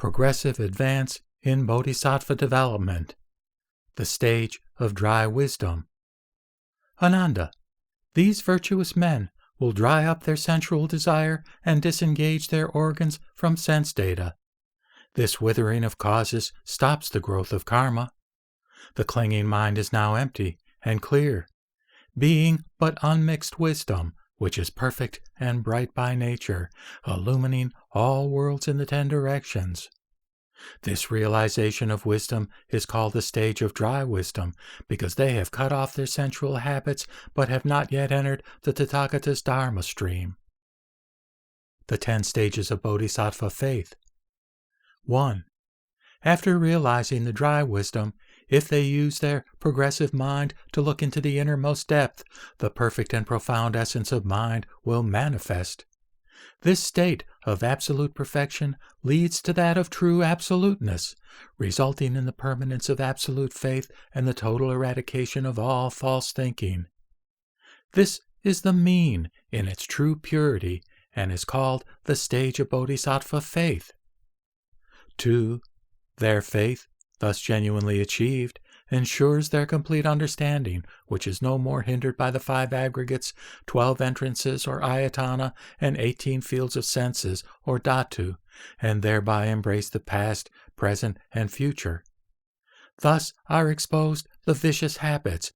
progressive advance in Bodhisattva development, the stage of dry wisdom. Ananda, these virtuous men will dry up their sensual desire and disengage their organs from sense data. This withering of causes stops the growth of karma. The clinging mind is now empty and clear, being but unmixed wisdom, which is perfect and bright by nature, illumining all worlds in the 10 directions. This realization of wisdom is called the stage of dry wisdom, because they have cut off their sensual habits but have not yet entered the Tathagata's Dharma stream. The 10 stages of Bodhisattva faith. 1. After realizing the dry wisdom, if they use their progressive mind to look into the innermost depth, the perfect and profound essence of mind will manifest. This state of absolute perfection leads to that of true absoluteness, resulting in the permanence of absolute faith and the total eradication of all false thinking. This is the mean in its true purity and is called the stage of Bodhisattva faith. 2. Their faith, thus genuinely achieved, ensures their complete understanding, which is no more hindered by the 5 aggregates, 12 entrances or ayatana, and 18 fields of senses or dhatu, and thereby embrace the past, present, and future. Thus are exposed the vicious habits,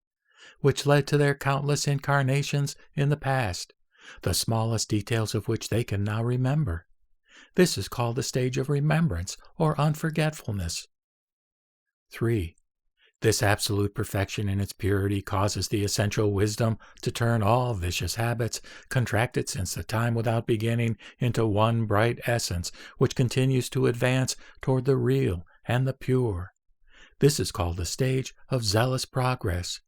which led to their countless incarnations in the past, the smallest details of which they can now remember. This is called the stage of remembrance or unforgetfulness. 3. This absolute perfection in its purity causes the essential wisdom to turn all vicious habits, contracted since the time without beginning, into one bright essence, which continues to advance toward the real and the pure. This is called the stage of zealous progress.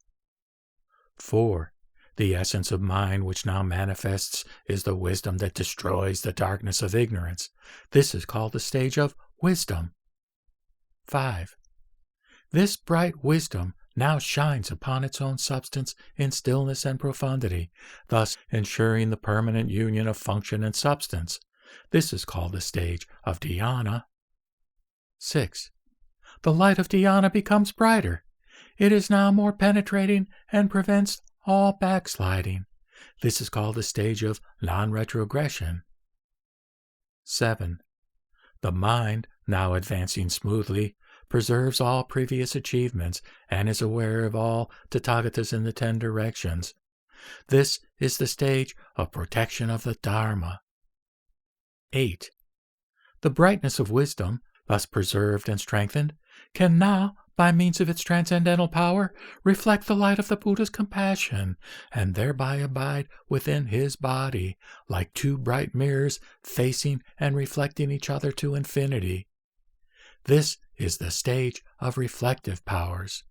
4. The essence of mind which now manifests is the wisdom that destroys the darkness of ignorance. This is called the stage of wisdom. 5. This bright wisdom now shines upon its own substance in stillness and profundity, thus ensuring the permanent union of function and substance. This is called the stage of dhyana. 6. The light of dhyana becomes brighter. It is now more penetrating and prevents all backsliding. This is called the stage of non-retrogression. 7. The mind, now advancing smoothly, preserves all previous achievements and is aware of all Tathagatas in the 10 directions. This is the stage of protection of the Dharma. 8. The brightness of wisdom, thus preserved and strengthened, can now, by means of its transcendental power, reflect the light of the Buddha's compassion, and thereby abide within his body, like 2 bright mirrors facing and reflecting each other to infinity. This is the stage of reflective powers.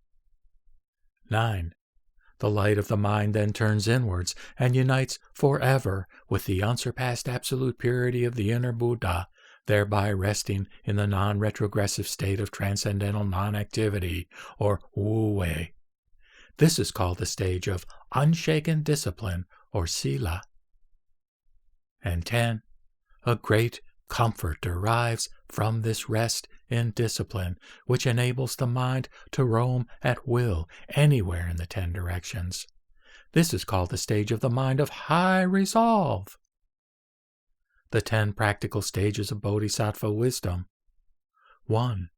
9. The light of the mind then turns inwards and unites forever with the unsurpassed absolute purity of the inner Buddha, thereby resting in the non-retrogressive state of transcendental non-activity, or wu-wei. This is called the stage of unshaken discipline, or sila. And 10. A great comfort derives from this rest in discipline, which enables the mind to roam at will anywhere in the 10 directions. This is called the stage of the mind of high resolve. The 10 practical stages of Bodhisattva wisdom. 1.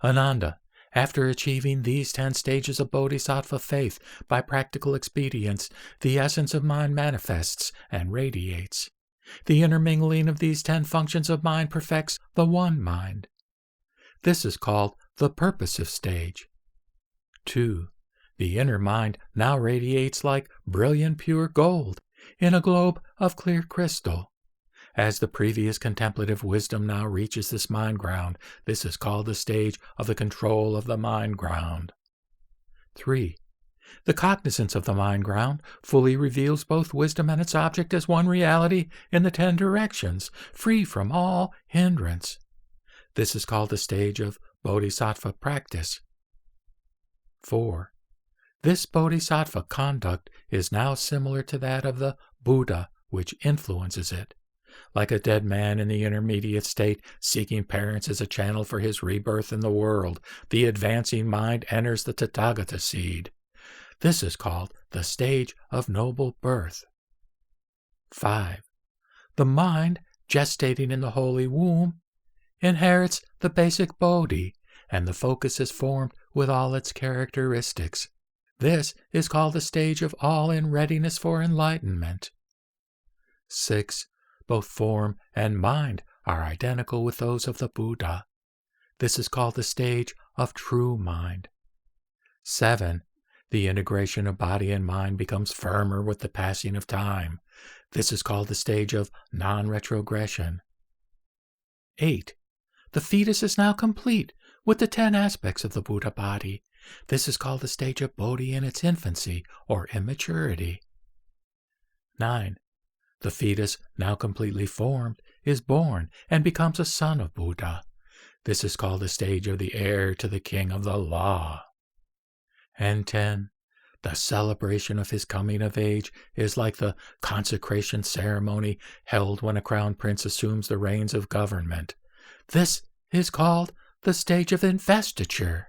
Ananda, after achieving these 10 stages of Bodhisattva faith by practical expedients, the essence of mind manifests and radiates. The intermingling of these 10 functions of mind perfects the one mind. This is called the purposive stage. 2. The inner mind now radiates like brilliant pure gold in a globe of clear crystal. As the previous contemplative wisdom now reaches this mind ground, this is called the stage of the control of the mind ground. 3. The cognizance of the mind ground fully reveals both wisdom and its object as one reality in the 10 directions, free from all hindrance. This is called the stage of Bodhisattva practice. 4. This Bodhisattva conduct is now similar to that of the Buddha, which influences it. like a dead man in the intermediate state, seeking parents as a channel for his rebirth in the world. The advancing mind enters the Tathagata seed. This is called the stage of noble birth. 5. The mind, gestating in the holy womb, inherits the basic Bodhi, and the focus is formed with all its characteristics. This is called the stage of all in readiness for enlightenment. 6. Both form and mind are identical with those of the Buddha. This is called the stage of true mind. 7. The integration of body and mind becomes firmer with the passing of time. This is called the stage of non-retrogression. 8. The fetus is now complete with the 10 aspects of the Buddha body. This is called the stage of Bodhi in its infancy or immaturity. 9. The fetus, now completely formed, is born and becomes a son of Buddha. This is called the stage of the heir to the king of the law. And 10. The celebration of his coming of age is like the consecration ceremony held when a crown prince assumes the reins of government. This is called the stage of investiture.